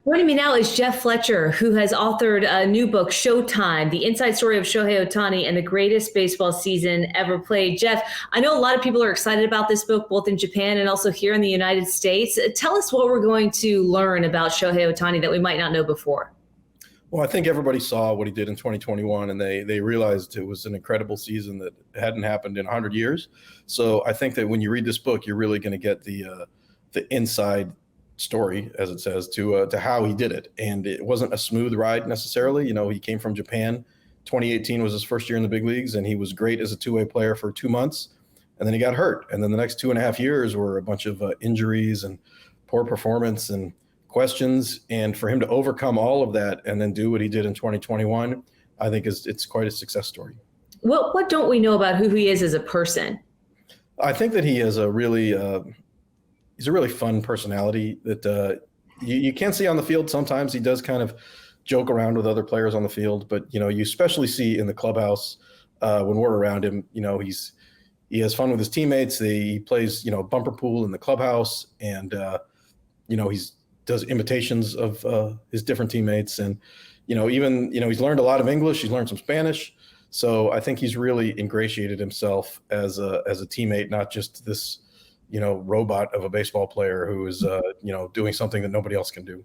Joining me now is Jeff Fletcher, who has authored a new book, Sho-time, the inside story of Shohei Ohtani and the greatest baseball season ever played. Jeff, I know a lot of people are excited about this book, both in Japan and also here in the United States. Tell us what we're going to learn about Shohei Ohtani that we might not know before. Well, I think everybody saw what he did in 2021, and they realized it was an incredible season that hadn't happened in 100 years. So I think that when you read this book, you're really going to get the inside story, as it says, to how he did it. And it wasn't a smooth ride necessarily. You know, he came from Japan. 2018 was his first year in the big leagues, and he was great as a two-way player for 2 months. And then he got hurt. And then the next 2.5 years were a bunch of injuries and poor performance and questions. And for him to overcome all of that and then do what he did in 2021, I think it's quite a success story. What don't we know about who he is as a person? I think that he is he's a really fun personality that you can't see on the field. Sometimes he does kind of joke around with other players on the field, but you especially see in the clubhouse when we're around him. He has fun with his teammates. He plays bumper pool in the clubhouse, and he does imitations of his different teammates, and he's learned a lot of English. He's learned some Spanish, so I think he's really ingratiated himself as a teammate, not just this robot of a baseball player who is, doing something that nobody else can do.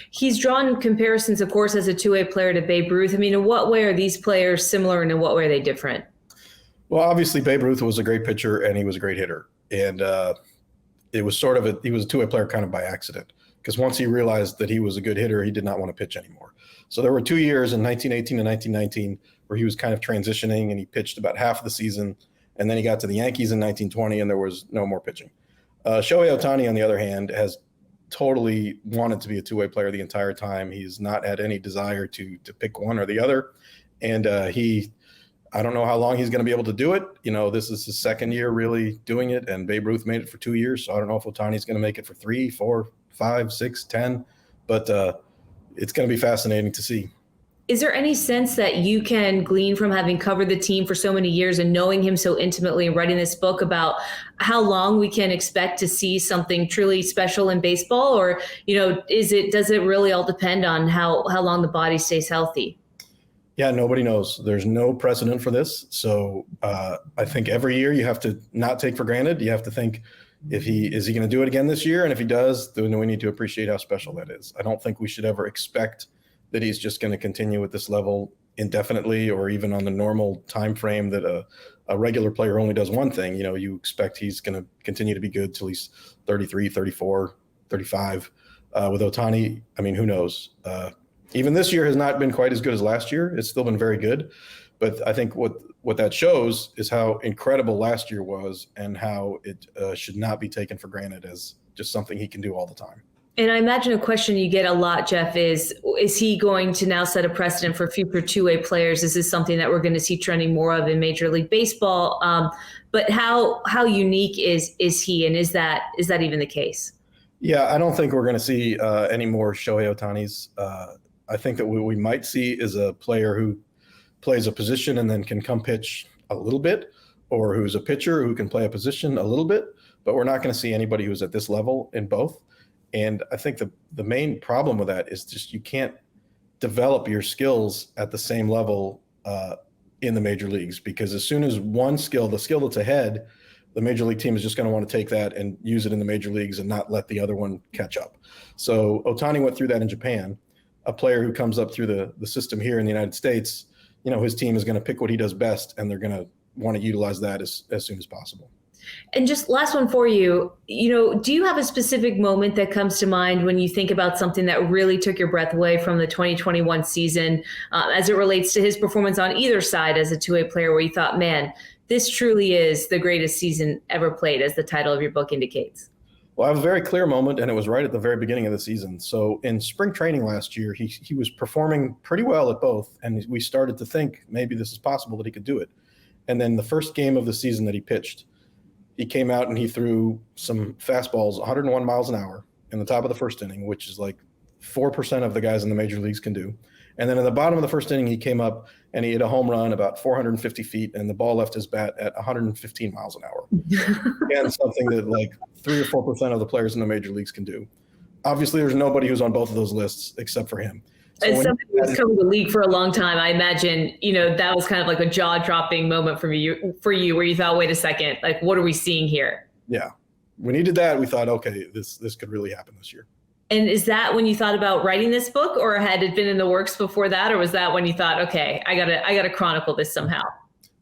He's drawn comparisons, of course, as a two-way player to Babe Ruth. I mean, in what way are these players similar and in what way are they different? Well, obviously Babe Ruth was a great pitcher and he was a great hitter. And it was he was a two-way player kind of by accident, because once he realized that he was a good hitter, he did not want to pitch anymore. So there were 2 years in 1918 and 1919 where he was kind of transitioning, and he pitched about half of the season. And then he got to the Yankees in 1920, and there was no more pitching. Shohei Ohtani, on the other hand, has totally wanted to be a two-way player the entire time. He's not had any desire to pick one or the other. And I don't know how long he's going to be able to do it. This is his second year really doing it, and Babe Ruth made it for 2 years. So I don't know if Ohtani's going to make it for 3, 4, 5, 6, 10, but it's going to be fascinating to see. Is there any sense that you can glean from having covered the team for so many years and knowing him so intimately and writing this book about how long we can expect to see something truly special in baseball? Or, does it really all depend on how long the body stays healthy? Yeah, nobody knows. There's no precedent for this. So I think every year you have to not take for granted. You have to think, is he going to do it again this year? And if he does, then we need to appreciate how special that is. I don't think we should ever expect that he's just going to continue at this level indefinitely, or even on the normal time frame that a regular player only does one thing. You expect he's going to continue to be good till he's 33, 34, 35. With Ohtani, I mean, who knows? Even this year has not been quite as good as last year. It's still been very good. But I think what that shows is how incredible last year was, and how it should not be taken for granted as just something he can do all the time. And I imagine a question you get a lot, Jeff, is he going to now set a precedent for future two-way players? Is this something that we're going to see trending more of in Major League Baseball? But how unique is he, and is that even the case? Yeah, I don't think we're going to see any more Shohei Ohtanis. I think that what we might see is a player who plays a position and then can come pitch a little bit, or who's a pitcher who can play a position a little bit. But we're not going to see anybody who's at this level in both. And I think the main problem with that is just you can't develop your skills at the same level in the major leagues, because as soon as one skill, the skill that's ahead, the major league team is just going to want to take that and use it in the major leagues and not let the other one catch up. So Ohtani went through that in Japan. A player who comes up through the system here in the United States, his team is going to pick what he does best, and they're going to want to utilize that as soon as possible. And just last one for you, do you have a specific moment that comes to mind when you think about something that really took your breath away from the 2021 season as it relates to his performance on either side as a two-way player, where you thought, man, this truly is the greatest season ever played, as the title of your book indicates? Well, I have a very clear moment, and it was right at the very beginning of the season. So in spring training last year, he was performing pretty well at both, and we started to think maybe this is possible that he could do it. And then the first game of the season that he pitched, he came out and he threw some fastballs 101 miles an hour in the top of the first inning, which is like 4% of the guys in the major leagues can do. And then in the bottom of the first inning, he came up and he hit a home run about 450 feet, and the ball left his bat at 115 miles an hour. Again, something that like 3 or 4% of the players in the major leagues can do. obviously there's nobody who's on both of those lists except for him. So As somebody who's covered the league for a long time, I imagine, that was kind of like a jaw-dropping moment for you where you thought, wait a second, like, what are we seeing here? Yeah. When he did that, we thought, okay, this could really happen this year. And is that when you thought about writing this book, or had it been in the works before that? Or was that when you thought, okay, I gotta chronicle this somehow?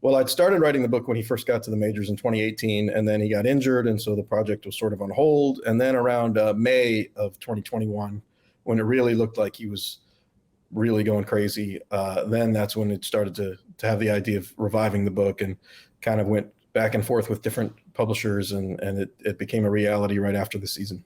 Well, I'd started writing the book when he first got to the majors in 2018, and then he got injured. And so the project was sort of on hold. And then around May of 2021, when it really looked like he was really going crazy, then that's when it started to have the idea of reviving the book, and kind of went back and forth with different publishers, and it became a reality right after the season.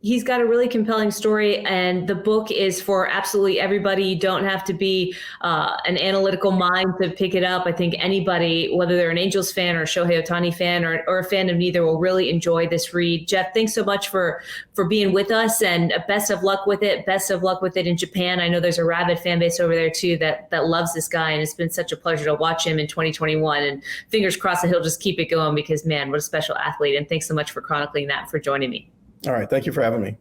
He's got a really compelling story, and the book is for absolutely everybody. You don't have to be an analytical mind to pick it up. I think anybody, whether they're an Angels fan or a Shohei Ohtani fan or a fan of neither, will really enjoy this read. Jeff, thanks so much for being with us, and best of luck with it. Best of luck with it in Japan. I know there's a rabid fan base over there too that loves this guy, and it's been such a pleasure to watch him in 2021. And fingers crossed that he'll just keep it going, because man, what a special athlete. And thanks so much for chronicling that, for joining me. All right. Thank you for having me.